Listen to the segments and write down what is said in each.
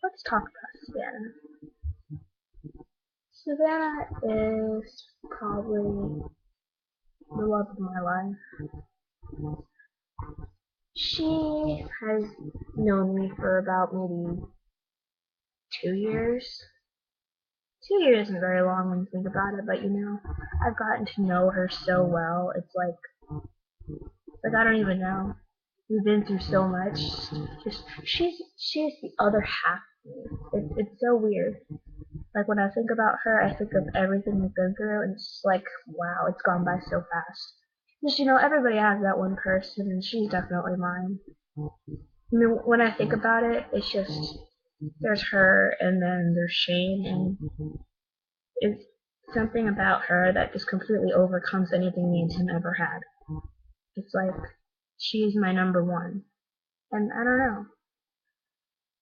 Let's talk about Savannah. Savannah is probably the love of my life. She has known me for about maybe 2 years. 2 years isn't very long when you think about it, but I've gotten to know her so well. It's like I don't even know. We've been through so much. Just she's the other half of me. It's so weird. Like when I think about her, I think of everything we've been through, and it's just like, wow, it's gone by so fast. Just everybody has that one person, and she's definitely mine. I mean, when I think about it, it's just there's her, and then there's Shane, and it's something about her that just completely overcomes anything me and him ever had. It's like she's my number one, and I don't know.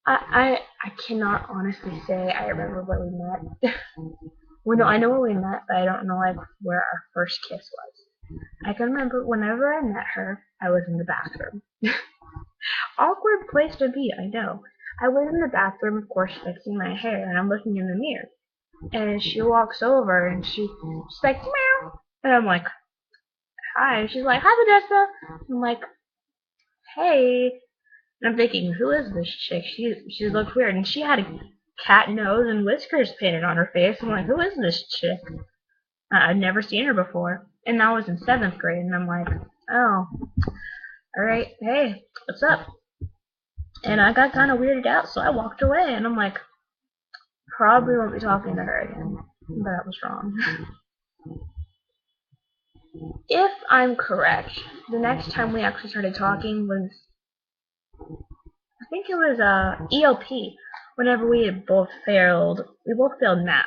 I cannot honestly say I remember where we met. Well, no, I know where we met, but I don't know like where our first kiss was. I can remember whenever I met her, I was in the bathroom. Awkward place to be, I know. I was in the bathroom, of course, fixing my hair, and I'm looking in the mirror. And she walks over, and she's like, meow. And I'm like, hi. And she's like, hi, Vanessa. I'm like, hey. And I'm thinking, who is this chick? She looks weird, and she had a cat nose and whiskers painted on her face. I'm like, who is this chick? I'd never seen her before, and I was in seventh grade, and I'm like, oh, all right, hey, what's up? And I got kind of weirded out, so I walked away, and I'm like, probably won't be talking to her again, but I was wrong. If I'm correct, the next time we actually started talking was, I think it was ELP. Whenever we both failed math,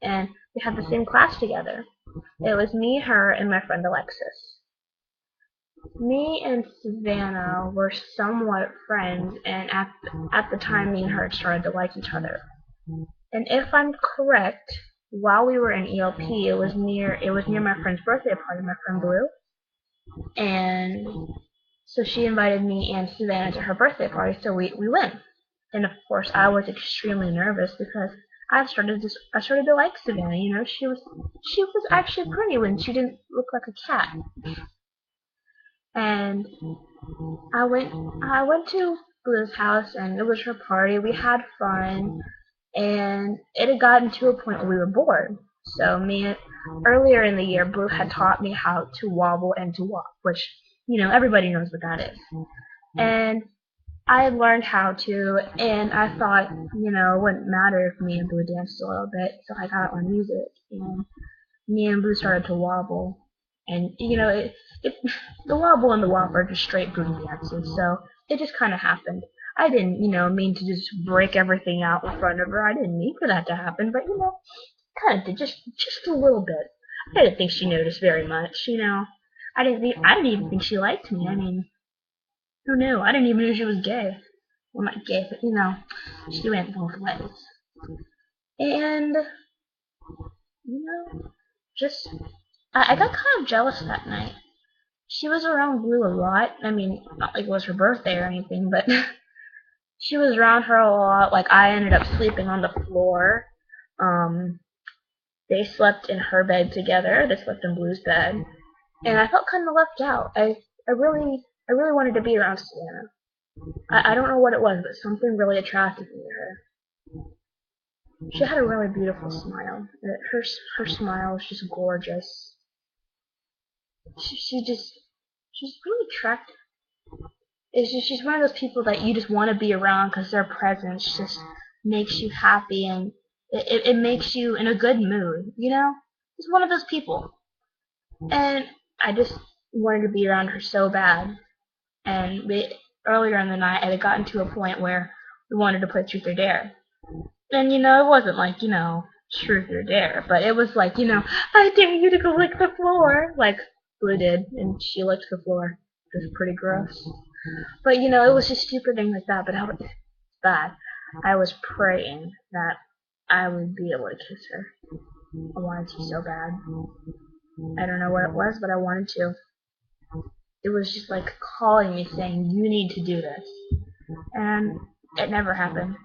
and we had the same class together. It was me, her, and my friend Alexis. Me and Savanna were somewhat friends, and at the time, me and her had started to like each other. And if I'm correct, while we were in ELP, it was near my friend's birthday party, my friend Blue, and so she invited me and Savannah to her birthday party, so we went. And of course, I was extremely nervous because I started to like Savannah. She was actually pretty when she didn't look like a cat. And I went to Blue's house, and it was her party. We had fun, and it had gotten to a point where we were bored. So earlier in the year, Blue had taught me how to wobble and to walk, which everybody knows what that is. And I had learned how to, and I thought it wouldn't matter if me and Blue danced a little bit, so I got on music, and me and Blue started to wobble, and it the wobble and the wop are just straight booty dances, so it just kind of happened. I didn't, mean to just break everything out in front of her. I didn't mean for that to happen, but kind of did, just a little bit. I didn't think she noticed very much. I didn't even think she liked me. I mean, who knew? I didn't even know she was gay. Well, not gay, but she went both ways. And just I got kind of jealous that night. She was around Blue a lot. I mean, not like it was her birthday or anything, but she was around her a lot. Like I ended up sleeping on the floor. Um, they slept in her bed together. They slept in Blue's bed, and I felt kind of left out. I really wanted to be around Savannah. I don't know what it was, but something really attracted me to her. She had a really beautiful smile. Her smile was just gorgeous. She's really attractive. She's one of those people that you just want to be around because their presence just makes you happy, and it makes you in a good mood. Just one of those people. And I just wanted to be around her so bad. And earlier in the night, it had gotten to a point where we wanted to play Truth or Dare. And it wasn't like Truth or Dare, but it was like I dare you to go lick the floor, like Blue did, and she licked the floor. It was pretty gross. But it was just stupid things like that. But I was bad. I was praying that I would be able to kiss her. I wanted to so bad. I don't know what it was, but I wanted to. it was just like calling me saying, you need to do this. And it never happened.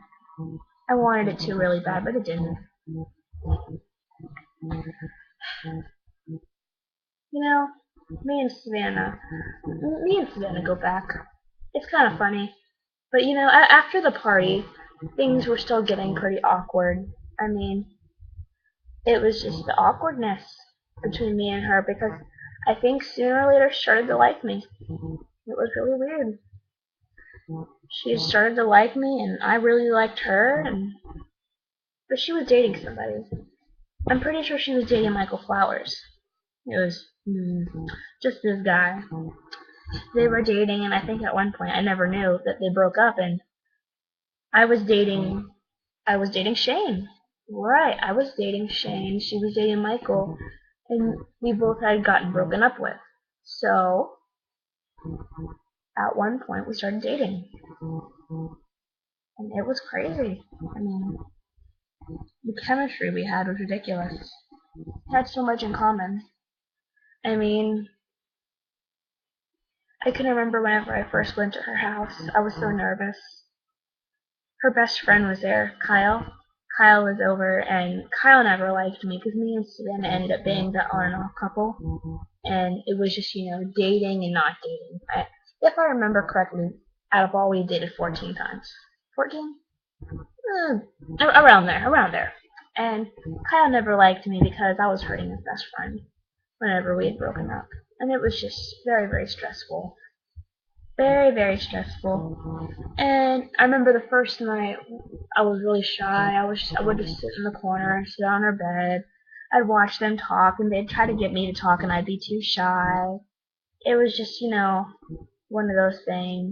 I wanted it to really bad, but it didn't. You know, me and Savannah, me and Savannah go back. It's kind of funny. But you know, after the party, things were still getting pretty awkward. I mean, it was just the awkwardness between me and her because I think sooner or later she started to like me. It was really weird. She started to like me, and I really liked her, and but she was dating somebody. I'm pretty sure she was dating Michael Flowers. It was just this guy. They were dating, and I think at one point I never knew that they broke up, and I was dating I was dating Shane. Right, I was dating Shane. She was dating Michael, and we both had gotten broken up with. So at one point we started dating, and it was crazy. I mean, the chemistry we had was ridiculous. We had so much in common. I mean, I can remember whenever I first went to her house, I was so nervous. Her best friend was there, Kyle. Kyle was over, and Kyle never liked me because me and Savannah ended up being the on and off couple, and it was just dating and not dating. If I remember correctly, out of all we dated 14 times, 14, around there. And Kyle never liked me because I was hurting his best friend whenever we had broken up, and it was just very very stressful. Very, very stressful. And I remember the first night I was really shy. I would just sit in the corner, sit on her bed. I'd watch them talk and they'd try to get me to talk and I'd be too shy. It was just, one of those things.